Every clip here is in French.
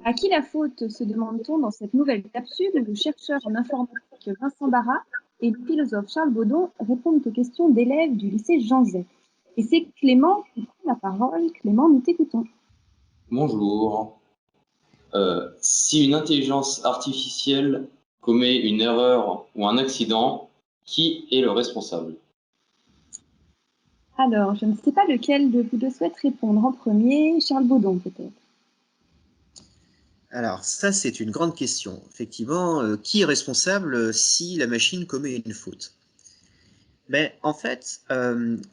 À qui la faute, se demande-t-on dans cette nouvelle capsule où le chercheur en informatique Vincent Barra et le philosophe Charles Baudon répondent aux questions d'élèves du lycée Jean Zay. Et c'est Clément qui prend la parole. Clément, nous t'écoutons. Bonjour. Si une intelligence artificielle commet une erreur ou un accident, qui est le responsable? Alors, je ne sais pas lequel de vous deux souhaite répondre en premier. Charles Baudon, peut-être. Alors, ça, c'est une grande question. Effectivement, qui est responsable si la machine commet une faute? Mais en fait,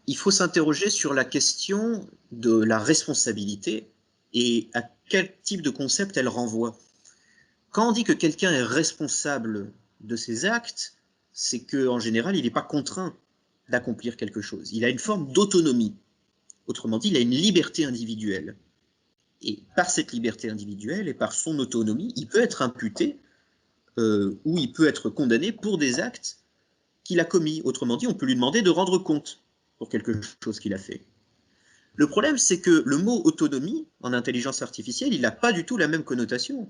il faut s'interroger sur la question de la responsabilité et à quel type de concept elle renvoie. Quand on dit que quelqu'un est responsable de ses actes, c'est qu'en général, il n'est pas contraint d'accomplir quelque chose. Il a une forme d'autonomie. Autrement dit, il a une liberté individuelle. Et par cette liberté individuelle et par son autonomie, il peut être imputé ou il peut être condamné pour des actes qu'il a commis. Autrement dit, on peut lui demander de rendre compte pour quelque chose qu'il a fait. Le problème, c'est que le mot autonomie, en intelligence artificielle, il n'a pas du tout la même connotation.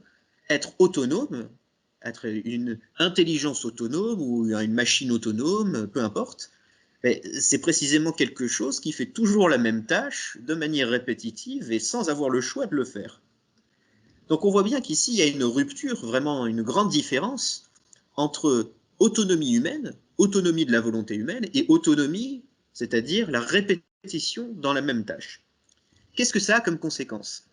Être autonome, être une intelligence autonome ou une machine autonome, peu importe, c'est précisément quelque chose qui fait toujours la même tâche de manière répétitive et sans avoir le choix de le faire. Donc on voit bien qu'ici, il y a une rupture, vraiment une grande différence entre autonomie humaine, autonomie de la volonté humaine, et autonomie, c'est-à-dire la répétition dans la même tâche. Qu'est-ce que ça a comme conséquence?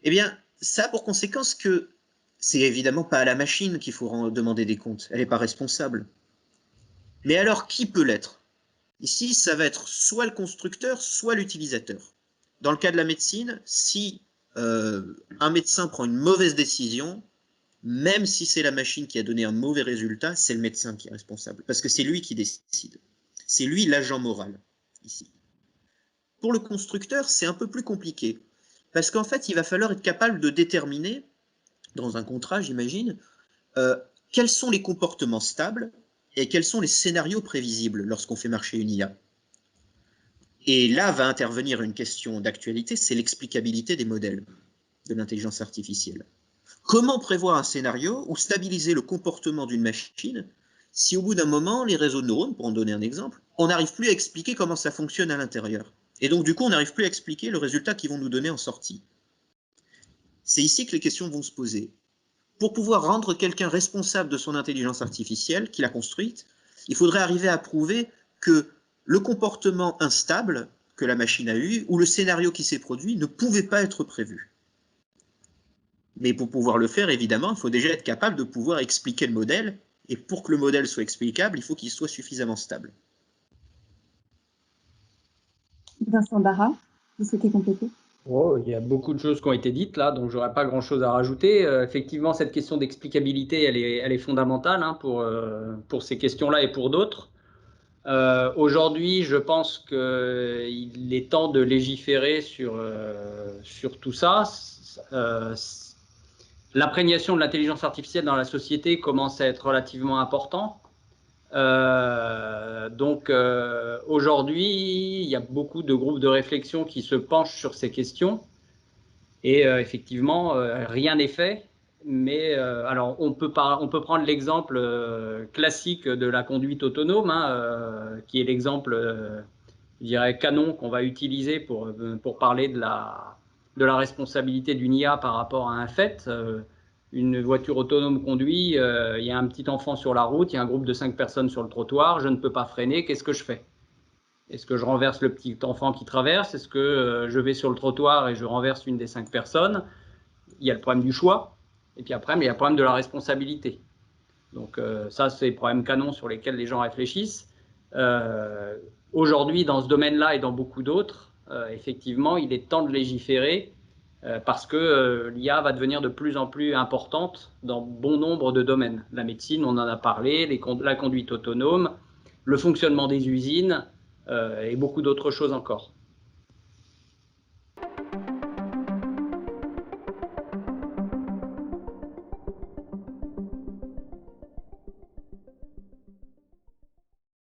Eh bien, ça a pour conséquence que c'est évidemment pas à la machine qu'il faut demander des comptes, elle n'est pas responsable. Mais alors, qui peut l'être? Ici, ça va être soit le constructeur, soit l'utilisateur. Dans le cas de la médecine, si un médecin prend une mauvaise décision, même si c'est la machine qui a donné un mauvais résultat, c'est le médecin qui est responsable, parce que c'est lui qui décide. C'est lui l'agent moral, ici. Pour le constructeur, c'est un peu plus compliqué, parce qu'en fait, il va falloir être capable de déterminer, dans un contrat, j'imagine, quels sont les comportements stables et quels sont les scénarios prévisibles lorsqu'on fait marcher une IA. Et là va intervenir une question d'actualité, c'est l'explicabilité des modèles de l'intelligence artificielle. Comment prévoir un scénario ou stabiliser le comportement d'une machine si au bout d'un moment, les réseaux de neurones, pour en donner un exemple, on n'arrive plus à expliquer comment ça fonctionne à l'intérieur. Et donc du coup, on n'arrive plus à expliquer le résultat qu'ils vont nous donner en sortie. C'est ici que les questions vont se poser. Pour pouvoir rendre quelqu'un responsable de son intelligence artificielle qu'il a construite, il faudrait arriver à prouver que le comportement instable que la machine a eu ou le scénario qui s'est produit ne pouvait pas être prévu. Mais pour pouvoir le faire, évidemment, il faut déjà être capable de pouvoir expliquer le modèle, et pour que le modèle soit explicable, il faut qu'il soit suffisamment stable. Vincent Barra, vous souhaitez compléter? Oh, il y a beaucoup de choses qui ont été dites là, donc j'aurais pas grand-chose à rajouter. Effectivement, cette question d'explicabilité, elle est fondamentale hein, pour ces questions-là et pour d'autres. Aujourd'hui, je pense qu'il est temps de légiférer sur tout ça. L'imprégnation de l'intelligence artificielle dans la société commence à être relativement importante. Aujourd'hui, il y a beaucoup de groupes de réflexion qui se penchent sur ces questions. Et effectivement, rien n'est fait. Mais alors, on peut prendre l'exemple classique de la conduite autonome, hein, qui est l'exemple, je dirais, canon qu'on va utiliser pour parler de la responsabilité d'une IA par rapport à un fait. Une voiture autonome conduit, il y a un petit enfant sur la route, il y a un groupe de 5 personnes sur le trottoir, je ne peux pas freiner, qu'est-ce que je fais? Est-ce que je renverse le petit enfant qui traverse? Est-ce que je vais sur le trottoir et je renverse une des 5 personnes? Il y a le problème du choix, et puis après, mais il y a le problème de la responsabilité. Donc ça, c'est les problèmes canons sur lesquels les gens réfléchissent. Aujourd'hui, dans ce domaine-là et dans beaucoup d'autres, effectivement, il est temps de légiférer parce que l'IA va devenir de plus en plus importante dans bon nombre de domaines. La médecine, on en a parlé, la conduite autonome, le fonctionnement des usines et beaucoup d'autres choses encore.